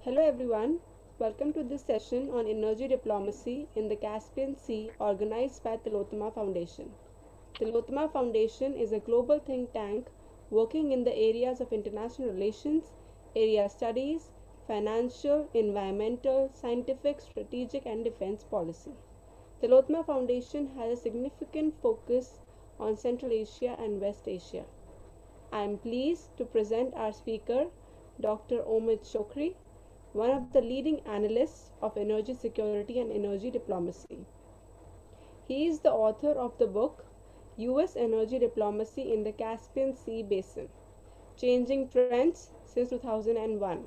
Hello everyone, welcome to this session on energy diplomacy in the Caspian Sea organized by Tillotoma Foundation. Tillotoma Foundation is a global think tank working in the areas of international relations, area studies, financial, environmental, scientific, strategic and defense policy. Tillotoma Foundation has a significant focus on Central Asia and West Asia. I am pleased to present our speaker, Dr. Omid Shokri, one of the leading analysts of energy security and energy diplomacy. He is the author of the book US Energy Diplomacy in the Caspian Sea Basin, Changing Trends since 2001.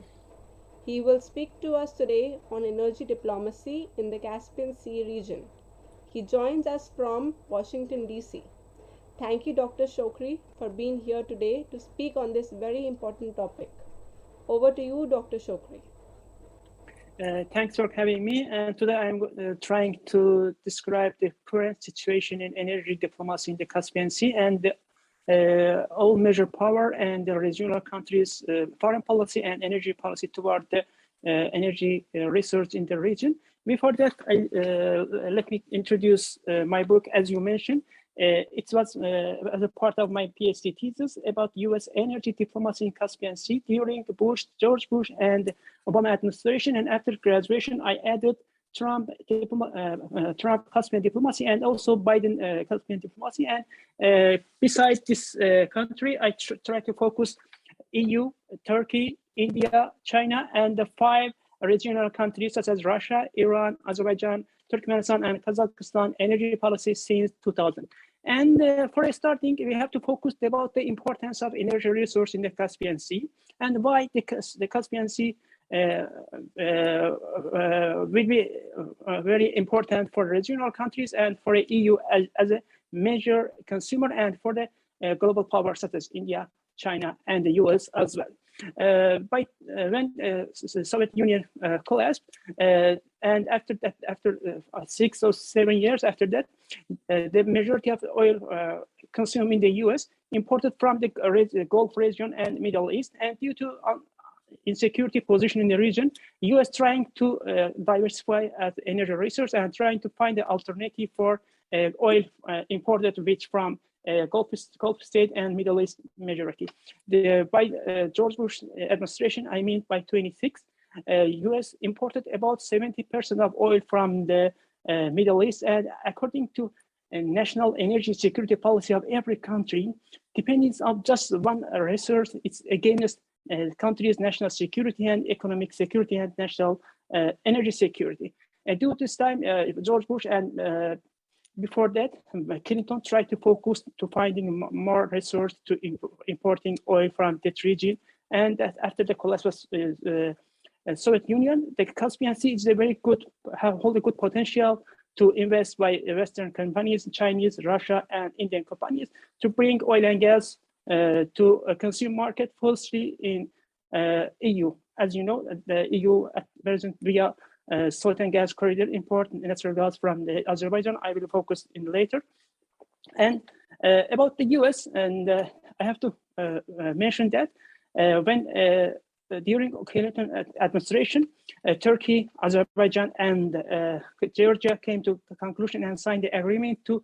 He will speak to us today on energy diplomacy in the Caspian Sea region. He joins us from Washington, D.C. Thank you, Dr. Shokri, for being here today to speak on this very important topic. Over to you, Dr. Shokri. Thanks for having me. And today I'm trying to describe the current situation in energy diplomacy in the Caspian Sea and all major power and the regional countries' foreign policy and energy policy toward the energy research in the region. Before that, let me introduce my book, as you mentioned. It was as a part of my PhD thesis about U.S. energy diplomacy in Caspian Sea during George Bush and Obama administration. And after graduation, I added Trump Caspian diplomacy and also Biden Caspian diplomacy. And besides this country, I try to focus EU, Turkey, India, China, and the 5 regional countries such as Russia, Iran, Azerbaijan, Turkmenistan, and Kazakhstan energy policy since 2000. And for starting, we have to focus about the importance of energy resource in the Caspian Sea and why the Caspian Sea will be very important for regional countries and for the EU as a major consumer and for the global powers such as India, China, and the US as well. When the Soviet Union collapsed, and after 6 or 7 years after that, the majority of oil consumed in the US imported from the Gulf region and Middle East, and due to insecurity position in the region, US trying to diversify energy resource and trying to find the alternative for oil imported which from Gulf state and Middle East majority. By George Bush administration, I mean by 26, US imported about 70% of oil from the Middle East, and according to a national energy security policy of every country, depending on just one resource, it's against country's national security and economic security and national energy security. Due to this time, George Bush and before that, Clinton tried to focus to finding more resource to importing oil from that region. And after the collapse of Soviet Union, the Caspian Sea is a very good, hold a good potential to invest by Western companies, Chinese, Russia, and Indian companies to bring oil and gas to a consumer market, firstly in EU. As you know, the EU at present via salt and gas corridor import natural gas from the Azerbaijan. I will focus in later. And about the US, and I have to mention that when during Clinton administration, Turkey, Azerbaijan, and Georgia came to the conclusion and signed the agreement to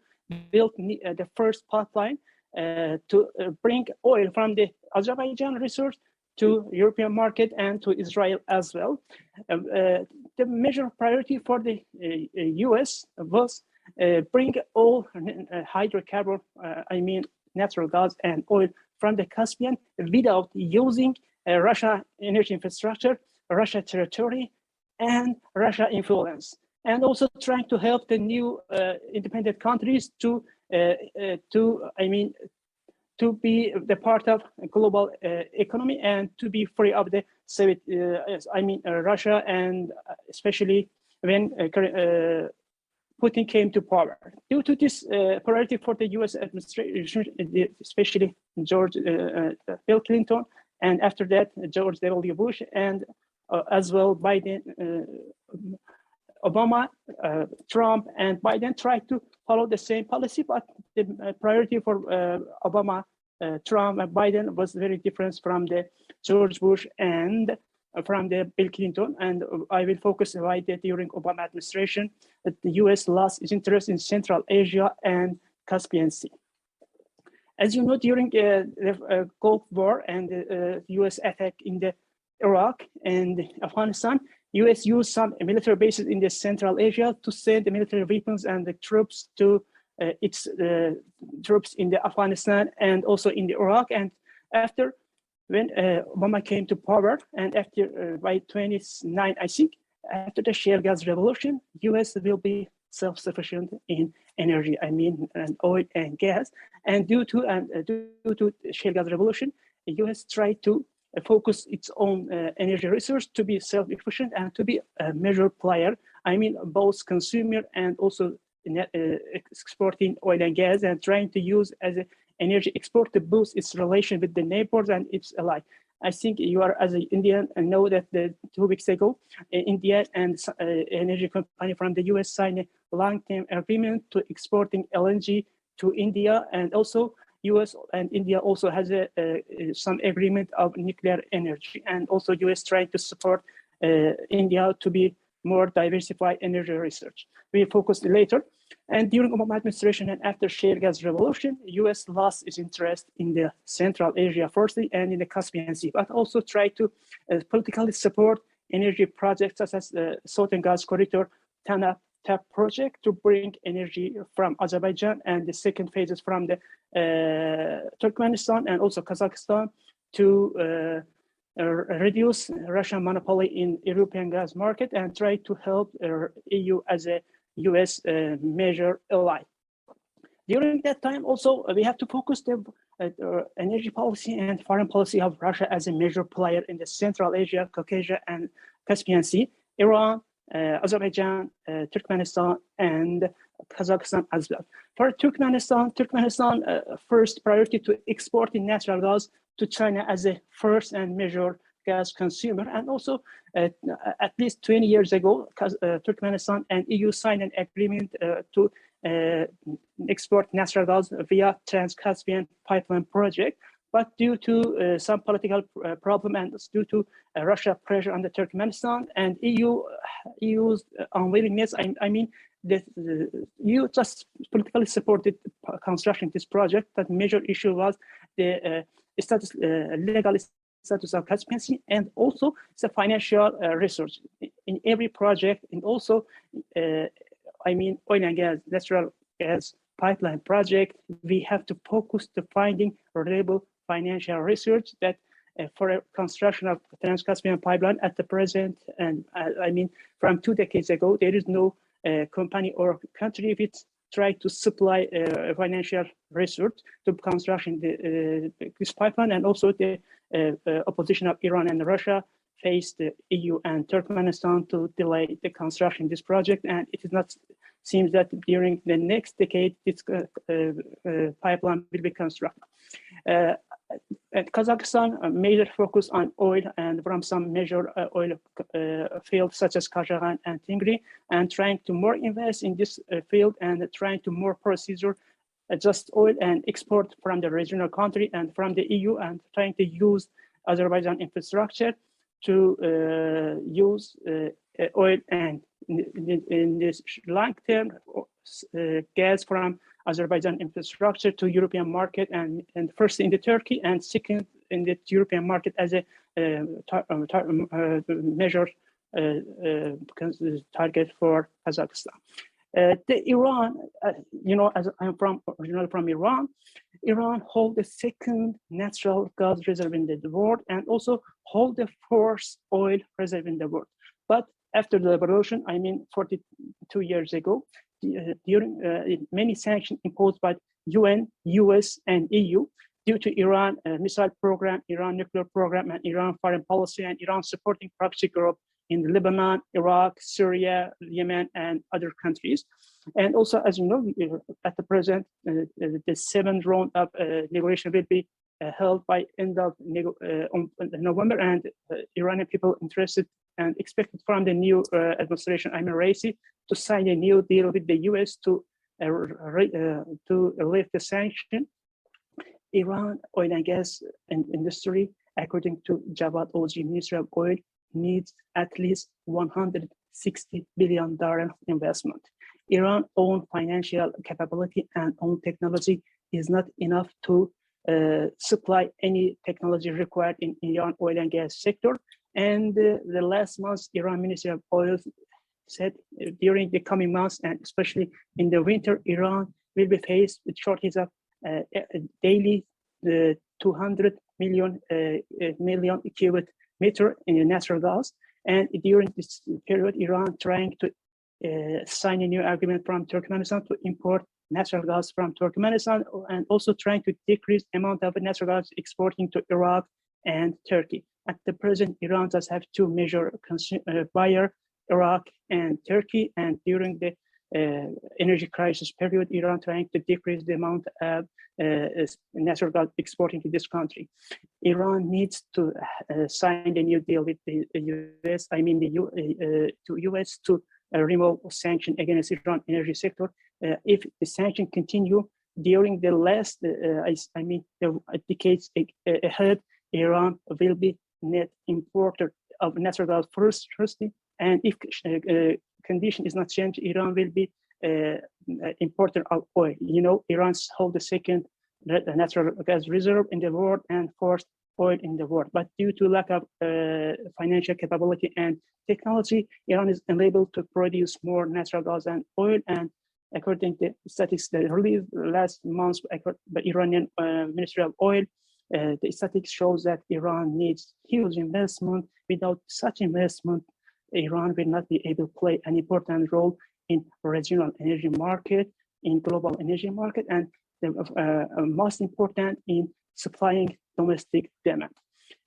build the first pipeline to bring oil from the Azerbaijan resource to European market and to Israel as well. The major priority for the US was bring all hydrocarbon, I mean natural gas and oil from the Caspian without using Russia energy infrastructure, Russia territory, and Russia influence. And also trying to help the new independent countries to be the part of global economy and to be free of the Soviet, Russia, and especially when Putin came to power. Due to this priority for the US administration, especially Bill Clinton, and after that, George W. Bush, and as well Biden, Obama, Trump, and Biden tried to follow the same policy, but the priority for Obama, Trump, and Biden was very different from the George Bush and from the Bill Clinton, and I will focus right during Obama administration that the U.S. lost its interest in Central Asia and Caspian Sea. As you know, during the Gulf War and the U.S. attack in the Iraq and Afghanistan, U.S. used some military bases in the Central Asia to send the military weapons and the troops to its troops in the Afghanistan and also in the Iraq. And after, when Obama came to power, and after by 29, I think, after the shale gas revolution, U.S. will be self-sufficient in energy, I mean, and oil and gas. And due to shale gas revolution, the U.S. tried to focus its own energy resource to be self-efficient and to be a major player. I mean, both consumer and also exporting oil and gas, and trying to use as an energy export to boost its relation with the neighbors and its allies. I think you are, as an Indian, and know that 2 weeks ago, India and energy company from the US signed a long-term agreement to exporting LNG to India, and also US and India also has some agreement of nuclear energy, and also US trying to support India to be more diversified energy research. We focused later. And during Obama administration and after shale gas revolution, US lost its interest in the Central Asia firstly and in the Caspian Sea, but also tried to politically support energy projects such as the Southern Gas Corridor TAP project to bring energy from Azerbaijan, and the second phase is from the Turkmenistan and also Kazakhstan to reduce Russian monopoly in European gas market and try to help EU as a US major ally. During that time also, we have to focus the energy policy and foreign policy of Russia as a major player in the Central Asia, Caucasia, and Caspian Sea, Iran, Azerbaijan, Turkmenistan, and Kazakhstan as well. For Turkmenistan first priority to exporting natural gas to China as a first and major gas consumer. And also at least 20 years ago, Turkmenistan and EU signed an agreement to export natural gas via Trans-Caspian pipeline project. But due to some political problem and due to Russia pressure on the Turkmenistan and EU's unwillingness, I mean, that EU just politically supported construction of this project. But major issue was the legal status of Caspian Sea, and also the financial resource in every project, and also I mean oil and gas, natural gas pipeline project. We have to focus to finding reliable financial research that for a construction of Trans-Caspian pipeline at the present, and I mean from 2 decades ago, there is no company or country which try to supply financial research to construction this pipeline. And also the opposition of Iran and Russia faced the EU and Turkmenistan to delay the construction of this project, and it is not seems that during the next decade this pipeline will be constructed. At Kazakhstan, a major focus on oil and from some major oil fields such as Kashagan and Tingri, and trying to more invest in this field and trying to more procedure just oil and export from the regional country and from the EU, and trying to use Azerbaijan infrastructure to use oil and in this long-term gas from Azerbaijan infrastructure to European market, and first in the Turkey and second in the European market as a measure target for Kazakhstan. The Iran, you know, as I'm originally from Iran, Iran hold the second natural gas reserve in the world and also hold the first oil reserve in the world. But after the revolution, I mean 42 years ago, during many sanctions imposed by UN, US, and EU due to Iran missile program, Iran nuclear program, and Iran foreign policy, and Iran supporting proxy group in Lebanon, Iraq, Syria, Yemen, and other countries. And also, as you know, at the present, the seventh round of negotiation will be held by end of November, and Iranian people interested and expected from the new administration, Ayman Raisi, to sign a new deal with the US to lift the sanction. Iran oil and gas industry, according to Javad Ozi, Minister of Oil, needs at least $160 billion investment. Iran's own financial capability and own technology is not enough to supply any technology required in Iran oil and gas sector. And the last month, Iran Ministry of Oil said during the coming months, and especially in the winter, Iran will be faced with shortage of daily 200 million cubic meter in natural gas. And during this period, Iran trying to sign a new agreement from Turkmenistan to import natural gas from Turkmenistan, and also trying to decrease the amount of natural gas exporting to Iraq and Turkey. At the present, Iran does have two major buyer, Iraq and Turkey, and during the energy crisis period, Iran trying to decrease the amount of natural gas exporting to this country. Iran needs to sign a new deal with the US, to US to remove sanction against Iran energy sector. If the sanction continue during the last, the decades ahead, Iran will be net importer of natural gas firstly, and if condition is not changed, Iran will be importer of oil. You know, Iran holds the second natural gas reserve in the world and fourth oil in the world. But due to lack of financial capability and technology, Iran is unable to produce more natural gas and oil. And according to statistics that released last month by Iranian Ministry of Oil, the statistics shows that Iran needs huge investment. Without such investment, Iran will not be able to play an important role in regional energy market, in global energy market, and the most important in supplying domestic demand.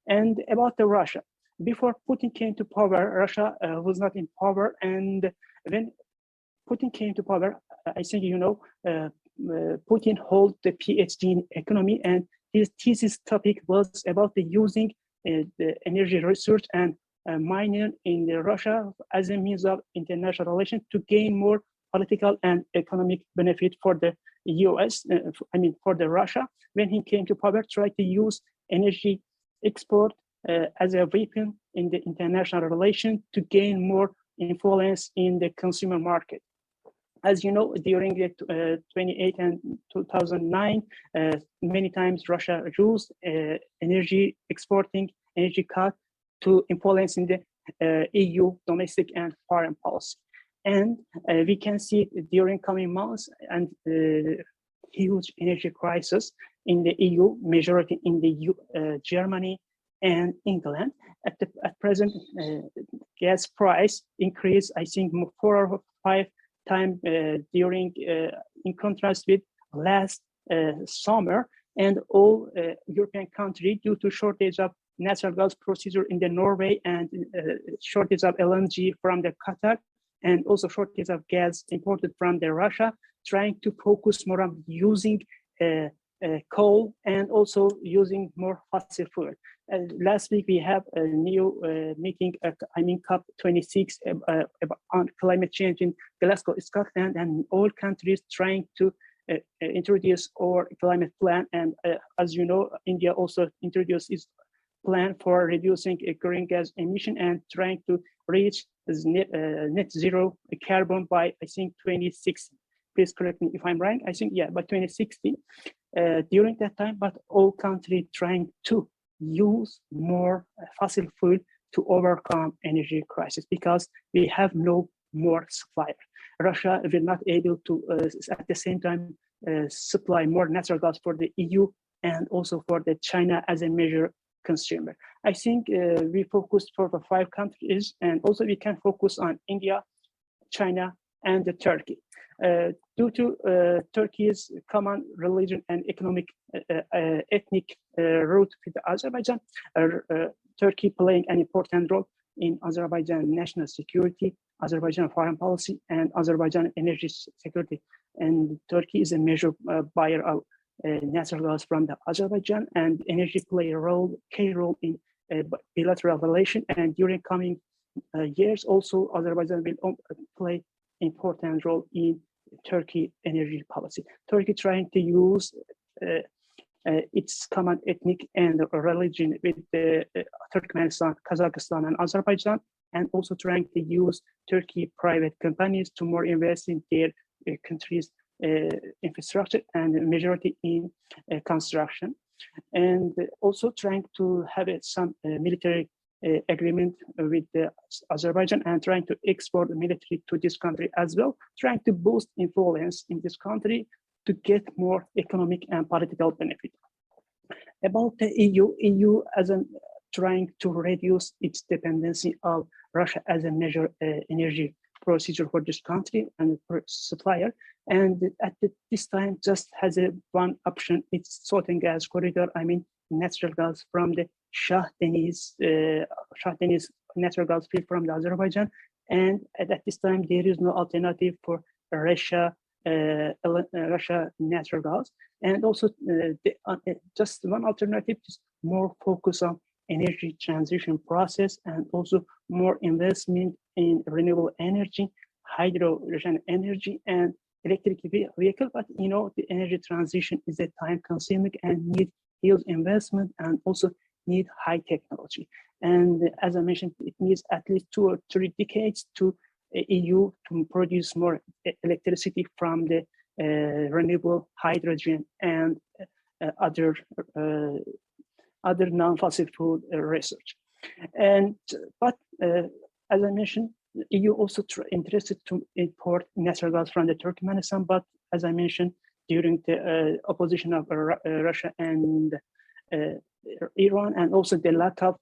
And about the Russia, before Putin came to power, Russia was not in power, and when Putin came to power, I think you know, Putin holds the PhD in economy, and his thesis topic was about the using the energy research and mining in Russia as a means of international relations to gain more political and economic benefit for the US, for the Russia. When he came to power, tried to use energy export as a weapon in the international relation to gain more influence in the consumer market. As you know, during the 2008 and 2009, many times Russia used energy exporting, energy cut to influence in the EU domestic and foreign policy. And we can see during coming months and huge energy crisis in the EU, majority in the Germany and England. At present, gas price increase, I think 4 or 5 times during, in contrast with last summer, and all European countries, due to shortage of natural gas procedure in the Norway and shortage of LNG from the Qatar, and also shortage of gas imported from the Russia, trying to focus more on using coal and also using more fossil fuel. Last week we have a new meeting, COP26 on climate change in Glasgow, Scotland, and all countries trying to introduce our climate plan. And as you know, India also introduced its plan for reducing greenhouse gas emission and trying to reach net zero carbon by, I think, 2060. Please correct me if I'm wrong. I think, yeah, by 2060. During that time, but all countries trying to use more fossil fuel to overcome energy crisis because we have no more supplier. Russia will not able to, at the same time, supply more natural gas for the EU and also for the China as a major consumer. I think we focused for the 5 countries, and also we can focus on India, China, and Turkey. Due to Turkey's common religion and economic ethnic root with Azerbaijan, Turkey playing an important role in Azerbaijan national security, Azerbaijan foreign policy, and Azerbaijan energy security. And Turkey is a major buyer of natural gas from the Azerbaijan, and energy play a key role in bilateral relation. And during coming years, also Azerbaijan will play important role in Turkey energy policy. Turkey trying to use its common ethnic and religion with Turkmenistan, Kazakhstan, and Azerbaijan, and also trying to use Turkey private companies to more invest in their country's infrastructure and majority in construction, and also trying to have some military agreement with Azerbaijan and trying to export the military to this country as well, trying to boost influence in this country to get more economic and political benefit. About the EU as an trying to reduce its dependency of Russia as a major energy procedure for this country and supplier. And at this time, just has one option, it's salt and gas corridor, I mean, natural gas from the Shah Deniz natural gas field from the Azerbaijan. And at this time, there is no alternative for Russia natural gas. And also just one alternative is more focus on energy transition process and also more investment in renewable energy, hydrogen energy, and electric vehicle. But you know, the energy transition is a time consuming and need huge investment and also need high technology. And as I mentioned, it needs at least 2 or 3 decades to EU to produce more electricity from the renewable hydrogen and other non-fossil fuel research. And but as I mentioned, EU also interested to import natural gas from the Turkmenistan. But as I mentioned, during the opposition of Russia and Iran, and also the lack of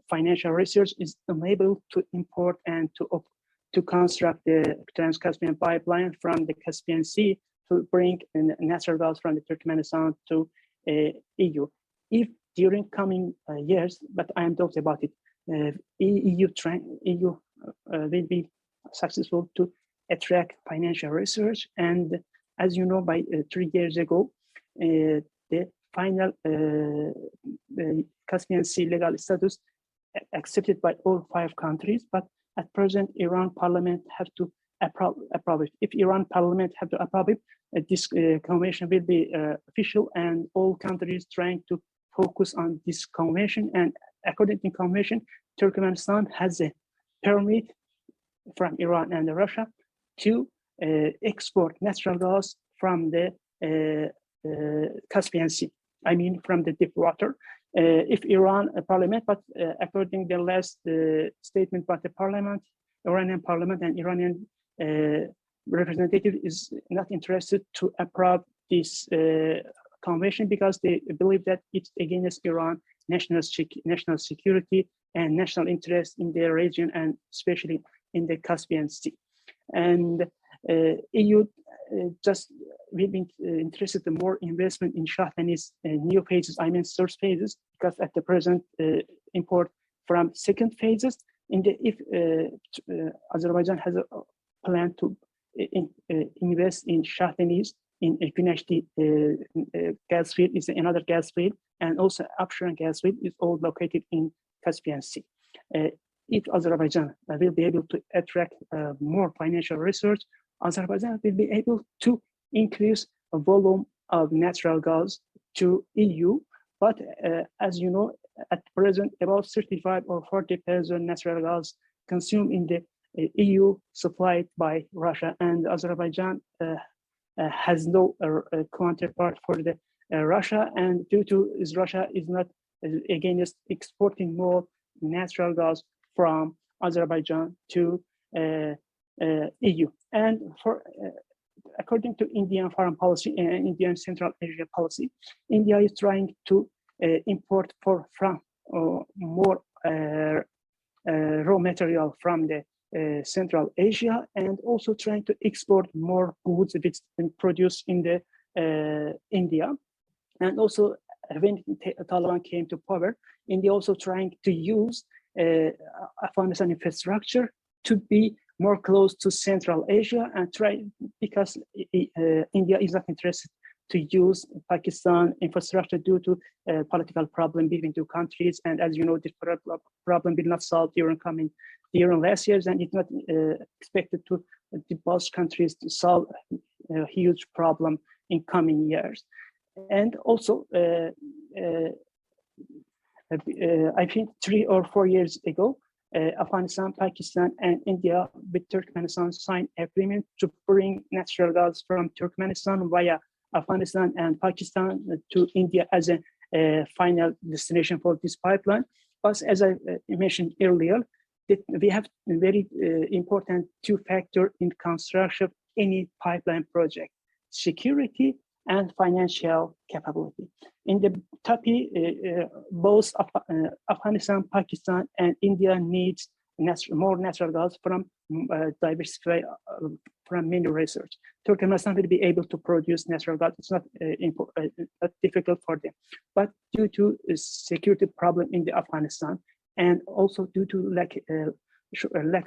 financial research, is unable to import and to construct the Trans-Caspian pipeline from the Caspian Sea to bring natural gas from the Turkmenistan to EU. If during coming years, but I am talking about it, EU will be successful to attract financial research. And as you know, by 3 years ago, the final Caspian Sea legal status accepted by all 5 countries, but at present, Iran parliament have to approve it. If Iran parliament have to approve it, this convention will be official, and all countries trying to focus on this convention. And according to the convention, Turkmenistan has a permit from Iran and Russia to export natural gas from the Caspian Sea, I mean from the deep water. If Iran parliament, but according to the last statement by the parliament, Iranian parliament and Iranian representative is not interested to approve this convention because they believe that it's against Iran national security and national interest in their region, and especially in the Caspian Sea. And EU just we've been interested in more investment in Shah Deniz new phases, I mean source phases, because at the present import from second phases. In the if Azerbaijan has a plan to invest in Shah Deniz, in Güneşli gas field is another gas field, and also offshore gas field is all located in Caspian Sea. If Azerbaijan will be able to attract more financial research, Azerbaijan will be able to increase the volume of natural gas to EU. But as you know, at present, about 35 or 40% natural gas consumed in the EU supplied by Russia, and Azerbaijan has no counterpart for the Russia, and due to Russia is not against exporting more natural gas from Azerbaijan to EU. And for according to Indian foreign policy and Indian Central Asia policy, India is trying to import from more raw material from the Central Asia, and also trying to export more goods which produced in the India. And also when Taliban came to power, India also trying to use Afghanistan infrastructure to be more close to Central Asia, and try, because India is not interested to use Pakistan infrastructure due to political problem between 2 countries. And as you know, this problem will not solve during last years, and it's not expected to both countries to solve a huge problem in coming years. And also, I think 3 or 4 years ago, Afghanistan, Pakistan, and India with Turkmenistan signed agreement to bring natural gas from Turkmenistan via Afghanistan and Pakistan to India as a final destination for this pipeline. But as I mentioned earlier, that we have very important two factors in construction of any pipeline project: security and financial capability. In the TAPI, both Afghanistan, Pakistan, and India needs more natural gas from diversify from mineral research. Turkmenistan will be able to produce natural gas. It's not not difficult for them, but due to a security problem in the Afghanistan, and also due to lack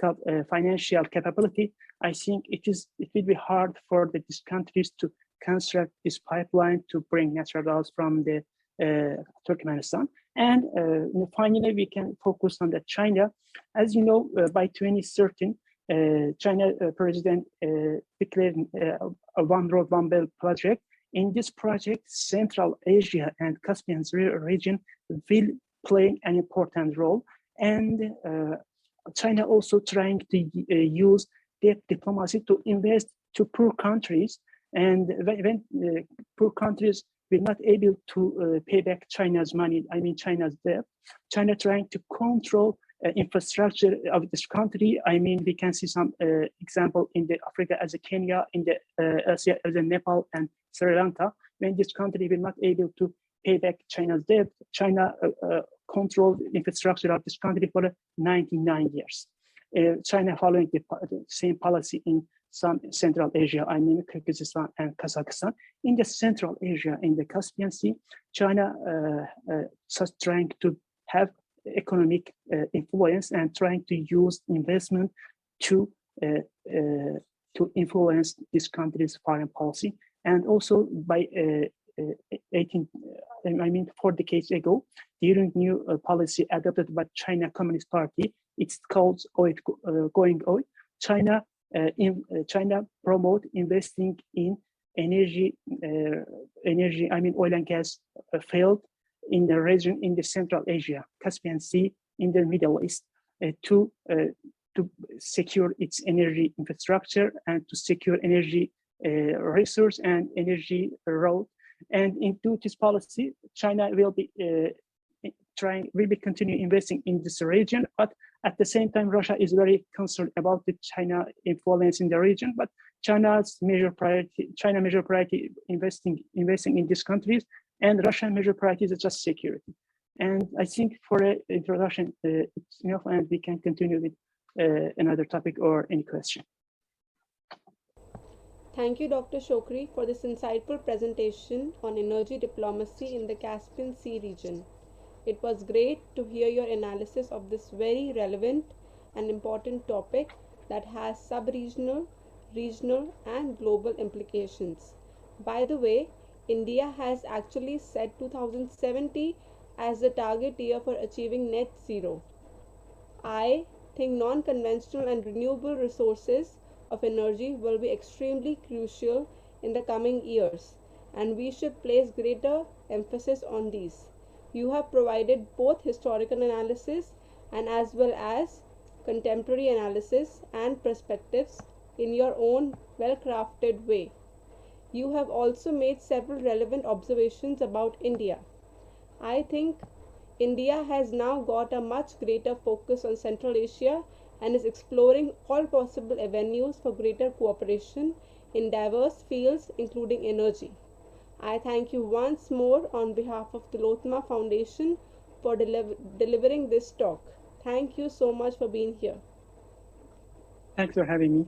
of financial capability, I think it will be hard for these countries to construct this pipeline to bring natural gas from the Turkmenistan. And finally, we can focus on China. As you know, by 2013, China president declared a One Road, One Belt project. In this project, Central Asia and Caspian Sea region will play an important role. And China also trying to use debt diplomacy to invest to poor countries. And when poor countries were not able to pay back China's money, I mean China's debt, China trying to control infrastructure of this country. I mean, we can see some example in the Africa as a Kenya, in the Asia as a Nepal and Sri Lanka. When this country will not able to pay back China's debt, China controlled infrastructure of this country for 99 years. China following the same policy in some Central Asia, I mean Kyrgyzstan and Kazakhstan. In the Central Asia, in the Caspian Sea, China just trying to have economic influence and trying to use investment to influence this country's foreign policy. And also by 4 decades ago, during new policy adopted by China Communist Party, it's called Going Oil. China promote investing in energy, I mean oil and gas field in the region in the Central Asia, Caspian Sea, in the Middle East, to secure its energy infrastructure and to secure energy resource and energy road. And into this policy, China will be continue investing in this region, but at the same time, Russia is very concerned about the China influence in the region. But China's major priority investing in these countries, and Russian major priority is just security. And I think for an introduction, it's enough, and we can continue with another topic or any question. Thank you, Dr. Shokri, for this insightful presentation on energy diplomacy in the Caspian Sea region. It was great to hear your analysis of this very relevant and important topic that has sub-regional, regional, and global implications. By the way, India has actually set 2070 as the target year for achieving net zero. I think non-conventional and renewable resources of energy will be extremely crucial in the coming years, and we should place greater emphasis on these. You have provided both historical analysis and as well as contemporary analysis and perspectives in your own well-crafted way. You have also made several relevant observations about India. I think India has now got a much greater focus on Central Asia and is exploring all possible avenues for greater cooperation in diverse fields, including energy. I thank you once more on behalf of the Tillotoma Foundation for delivering this talk. Thank you so much for being here. Thanks for having me.